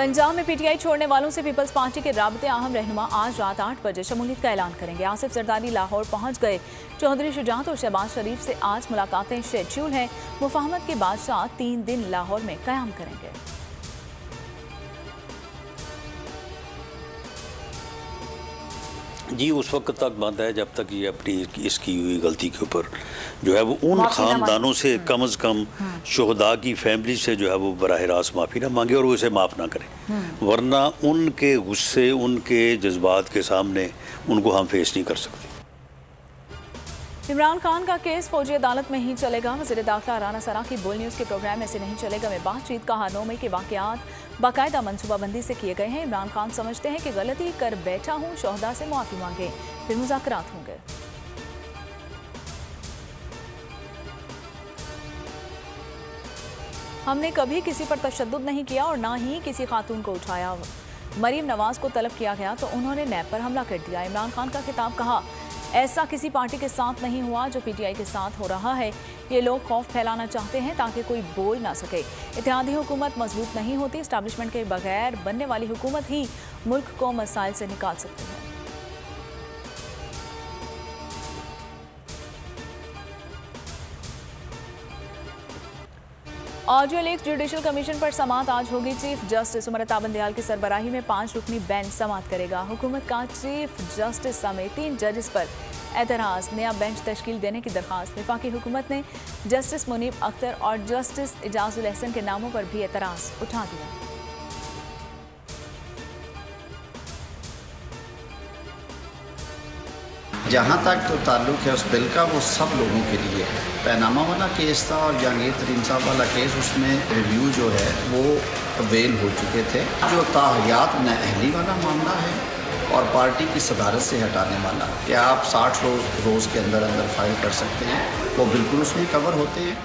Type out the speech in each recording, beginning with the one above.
पंजाब में पीटीआई छोड़ने वालों से पीपल्स पार्टी के राबते अहम रहनुमा आज रात 8 बजे शमूलियत का ऐलान करेंगे। आसिफ जरदारी लाहौर पहुंच गए। चौधरी शुजात और शहबाज शरीफ से आज मुलाकातें शेड्यूल हैं। मुफाहमत के बादशाह 3 दिन लाहौर में क़याम करेंगे। जी उस वक्त तक बंद है जब तक ये अपनी इसकी हुई गलती के ऊपर जो है वो उन ख़ानदानों से कम अज़ कम शुहदा की फैमिली से जो है वो बराह रास्त माफ़ी ना मांगे और वो इसे माफ़ ना करें, वरना उनके गुस्से उनके जज्बात के सामने उनको हम फेस नहीं कर सकते। इमरान खान का केस फौजी अदालत में ही चलेगा। वज़ीर दाखिला राना सरा की बोल न्यूज़ के प्रोग्राम में से नहीं चलेगा में बातचीत कहा 9 मई के वाक़यात बाकायदा मनसूबाबंदी से किए गए हैं। इमरान खान समझते हैं कि गलती कर बैठा हूँ, शोहदा से माफ़ी मांगे, फिर मुज़ाकरात होंगे। हमने कभी किसी पर तशद्दुद नहीं किया और ना ही किसी खातून को उठाया। मरीम नवाज को तलब किया गया तो उन्होंने नैब पर हमला कर दिया। इमरान खान का खिताब कहा, ऐसा किसी पार्टी के साथ नहीं हुआ जो पीटीआई के साथ हो रहा है। ये लोग खौफ फैलाना चाहते हैं ताकि कोई बोल ना सके। इत्तेहादी हुकूमत मजबूत नहीं होती, इस्टेब्लिशमेंट के बगैर बनने वाली हुकूमत ही मुल्क को मसाइल से निकाल सकती है। ऑडियो लीक्स जुडिशल कमीशन पर समाअत आज होगी। चीफ जस्टिस उमर अता बंदयाल की सरबराही में 5 रुकनी बेंच समाअत करेगा। हुकूमत का चीफ जस्टिस समेत 3 जजेस पर एतराज़, नया बेंच तश्कील देने की दरख्वास्त। वफाकी हुकूमत ने जस्टिस मुनीब अख्तर और जस्टिस इजाजुल अहसन के नामों पर भी एतराज़ उठा दिया। जहाँ तक तो ताल्लुक़ है उस बिल का, वो सब लोगों के लिए है। पैनामा वाला केस था और जहांगीर तरीन साहब वाला केस, उसमें रिव्यू जो है वो वेल हो चुके थे। जो ताहयात नाअहली वाला मामला है और पार्टी की सदारत से हटाने वाला, कि आप 60 रोज़ के अंदर अंदर फाइल कर सकते हैं, वो बिल्कुल उसमें कवर होते हैं।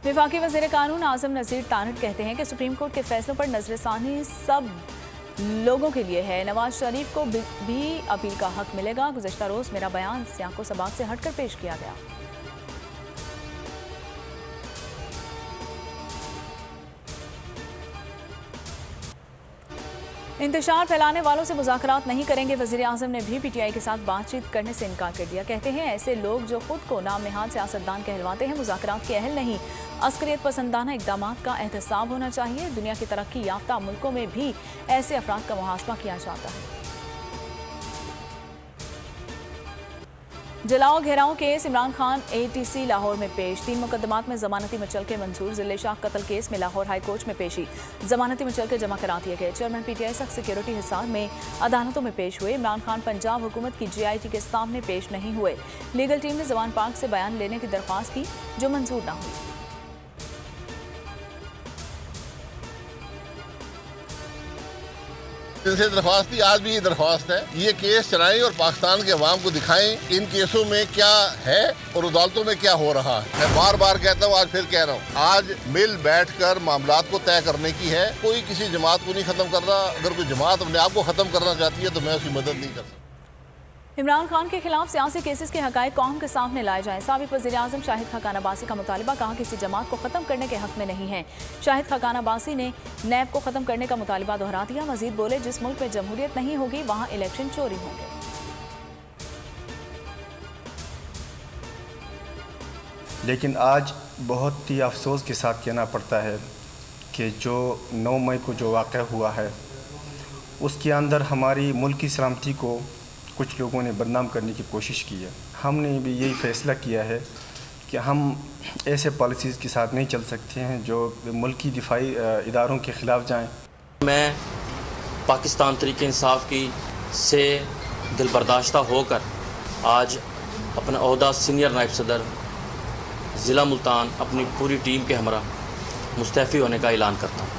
वफाकी वज़ीर कानून आज़म नज़ीर तानट कहते हैं कि सुप्रीम कोर्ट के फैसलों पर नज़रसानी सब लोगों के लिए है। नवाज शरीफ को भी अपील का हक मिलेगा। गुज़श्ता रोज़ मेरा बयान सियाको सबाक से हटकर पेश किया गया। इंतशार फैलाने वालों से मुज़ाकरात नहीं करेंगे। वज़ीर आज़म ने भी पीटीआई के साथ बातचीत करने से इनकार कर दिया। कहते हैं ऐसे लोग जो खुद को नाम नहाद सियासतदान कहलवाते हैं मुज़ाकरात के अहल नहीं। अस्करियत पसंदाना इक़दामात का एहतसाब होना चाहिए। दुनिया की तरक्की याफ्ता मुल्कों में भी ऐसे अफराद का मुहासबा किया जाता है। जलाओ घेराव केस इमरान खान ATC लाहौर में पेश। 3 मुकदमात में जमानती मुचलके मंजूर। जिले शाह कत्ल केस में लाहौर हाई कोर्ट में पेशी। जमानती मुचलके जमा करा दिए गए। चेयरमैन पीटीआई सख्त सिक्योरिटी हिसार में अदालतों में पेश हुए। इमरान खान पंजाब हुकूमत की GIT के सामने पेश नहीं हुए। लीगल टीम ने जवान पार्क से बयान लेने की दरख्वास्त की जो मंजूर न हुई। इनसे दरख्वास्त थी, आज भी ये दरख्वास्त है, ये केस चलाएं और पाकिस्तान के अवाम को दिखाएं इन केसों में क्या है और अदालतों में क्या हो रहा है। मैं बार बार कहता हूँ, आज फिर कह रहा हूँ, आज मिल बैठकर मामलात को तय करने की है। कोई किसी जमात को नहीं खत्म कर रहा। अगर कोई जमात अपने आप को खत्म करना चाहती है तो मैं उसकी मदद नहीं कर सकता। इमरान खान के खिलाफ सियासी केसेस के हक़ाइक़ कौम के सामने लाए जाएं। साबिक़ वज़ीर आज़म शाहिद खाकान अब्बासी का मुतालिबा, कहा किसी जमात को ख़त्म करने के हक़ में नहीं है। शाहिद खाकान अब्बासी ने नैब को ख़त्म करने का मुतालिबा दोहरा दिया। मज़ीद बोले, जिस मुल्क में जमहूरियत नहीं होगी वहाँ इलेक्शन चोरी होंगे। लेकिन आज बहुत ही अफसोस के साथ कहना पड़ता है कि जो 9 मई को जो वाक़या हुआ है उसके अंदर हमारी मुल्क की सलामती को कुछ लोगों ने बदनाम करने की कोशिश की है। हमने भी यही फ़ैसला किया है कि हम ऐसे पॉलिसीज़ के साथ नहीं चल सकते हैं जो मुल्क की दिफाई इदारों के ख़िलाफ़ जाएं। मैं पाकिस्तान तहरीक इंसाफ की से दिलबर्दाश्ता होकर आज अपना ओहदा सीनियर नायब सदर ज़िला मुल्तान अपनी पूरी टीम के हमरा मुस्तफ़ी होने का ऐलान करता हूँ।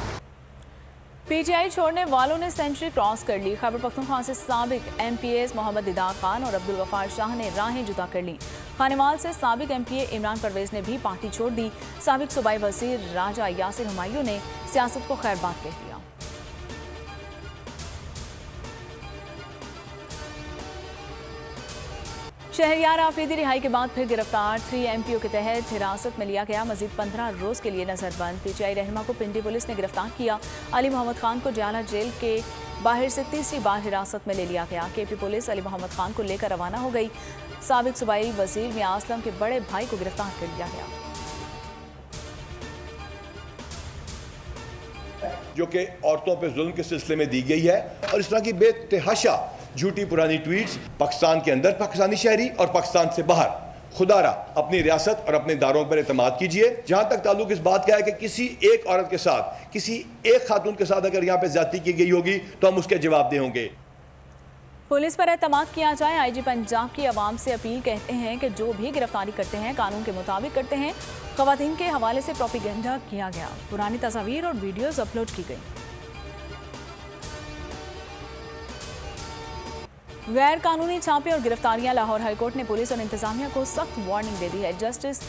पीटीआई छोड़ने वालों ने सेंचुरी क्रॉस कर ली। खैबर पख्तूनख्वा से साबिक MPAs मोहम्मद दीदार खान और अब्दुल गफ्फार शाह ने राहें जुदा कर ली। खानेवाल से साबिक MPA इमरान परवेज़ ने भी पार्टी छोड़ दी। साबिक सूबाई वज़ीर राजा यासिर हुमायूं ने सियासत को खैरबाद कह दिया। शहरयार आफरीदी रिहाई के बाद फिर गिरफ्तार, 3 MPO के तहत हिरासत में लिया गया, मजीद 15 रोज के लिए नजरबंद। PTI रहनुमा को पिंडी पुलिस ने गिरफ्तार किया। अली मोहम्मद खान को जियाला जेल के बाहर से तीसरी बार हिरासत में ले लिया गया। KP पुलिस अली मोहम्मद खान को लेकर रवाना हो गई। साबिक सूबाई वजीर मियां असलम के बड़े भाई को गिरफ्तार कर लिया गया, जो कि औरतों पर जुल्म के सिलसिले में दी गई है। और इस तरह की बेतहाशा झूठी पुरानी ट्वीट्स पाकिस्तान के अंदर पाकिस्तानी शहरी और पाकिस्तान से बाहर, खुदारा अपनी रियासत और अपने दारों पर एतमाद कीजिए। जहां तक ताल्लुक इस बात का है कि किसी एक औरत के साथ, किसी एक खातून के साथ अगर यहाँ पे ज्यादती की गई होगी तो हम उसके जवाबदेह होंगे। पुलिस पर एतमाद किया जाए। IG पंजाब की आवाम से अपील, कहते हैं कि जो भी गिरफ्तारी करते हैं कानून के मुताबिक करते हैं। खवातीन के हवाले से प्रोपेगेंडा किया गया, पुरानी तस्वीर और वीडियोस अपलोड की गई। गैर कानूनी छापे और गिरफ्तारियां, लाहौर हाईकोर्ट ने पुलिस और इंतजामिया को सख्त वार्निंग दे दी है। जस्टिस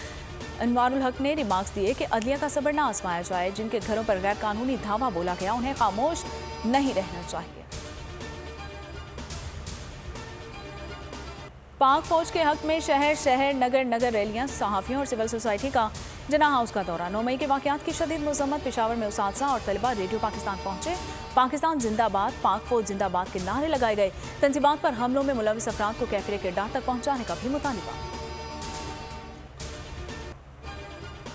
अनवारुल हक ने रिमार्क्स दिए कि अदलिया का सब्र ना आजमाया जाए। जिनके घरों पर गैर कानूनी धावा बोला गया उन्हें खामोश नहीं रहना चाहिए। पाक फौज के हक में शहर शहर नगर नगर रैलियां, सहाफ़ियों और सिविल सोसाइटी का जना हाउस का दौरा। 9 मई के वाक़यात की शदीद मज़म्मत, पेशावर में उसातिज़ा और तलबा रेडियो पाकिस्तान पहुंचे। पाकिस्तान जिंदाबाद, पाक फौज जिंदाबाद के नारे लगाए गए। तंजीबात पर हमलों में मुलविस अफराद को कैफिर किरदार तक पहुंचाने का भी मुतालिबा।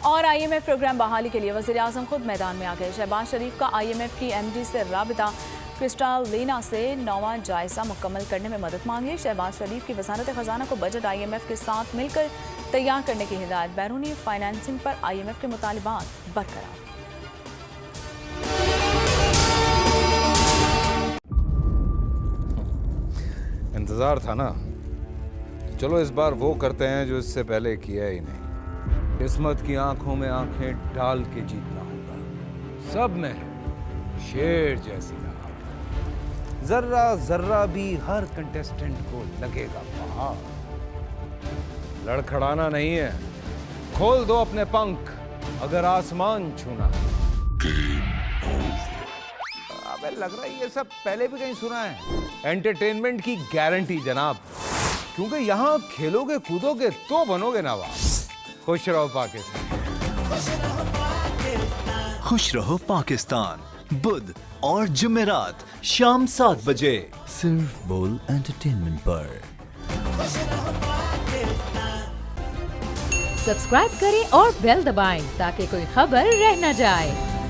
और IMF प्रोग्राम बहाली के लिए वज़ीर आज़म खुद मैदान में आ गए। शहबाज शरीफ का IMF की MD से राबिता, क्रिस्टालिना से 9वां जायजा मुकम्मल करने में मदद मांगी। शहबाज शरीफ की वज़ारत ख़जाना को बजट IMF के साथ मिलकर तैयार करने की हिदायत। बैरूनी फाइनेंसिंग पर IMF के मुतालिबात बरकरार। इंतज़ार था ना, चलो इस बार वो करते हैं जो इससे पहले किया ही नहीं। किस्मत की आंखों में आंखें डाल के जीतना होगा। सब में है शेर जैसी राह, जर्रा जर्रा भी हर कंटेस्टेंट को लगेगा पहाड़। लड़खड़ाना नहीं है, खोल दो अपने पंख अगर आसमान छूना है। अबे लग रहा है ये सब पहले भी कहीं सुना है। एंटरटेनमेंट की गारंटी जनाब, क्योंकि यहाँ खेलोगे कूदोगे तो बनोगे नवाब। खुश रहो पाकिस्तान। खुश रहो पाकिस्तान, बुध और जुमेरात शाम 7 बजे सिर्फ बोल एंटरटेनमेंट पर। सब्सक्राइब करें और बेल दबाएं ताकि कोई खबर रह न जाए।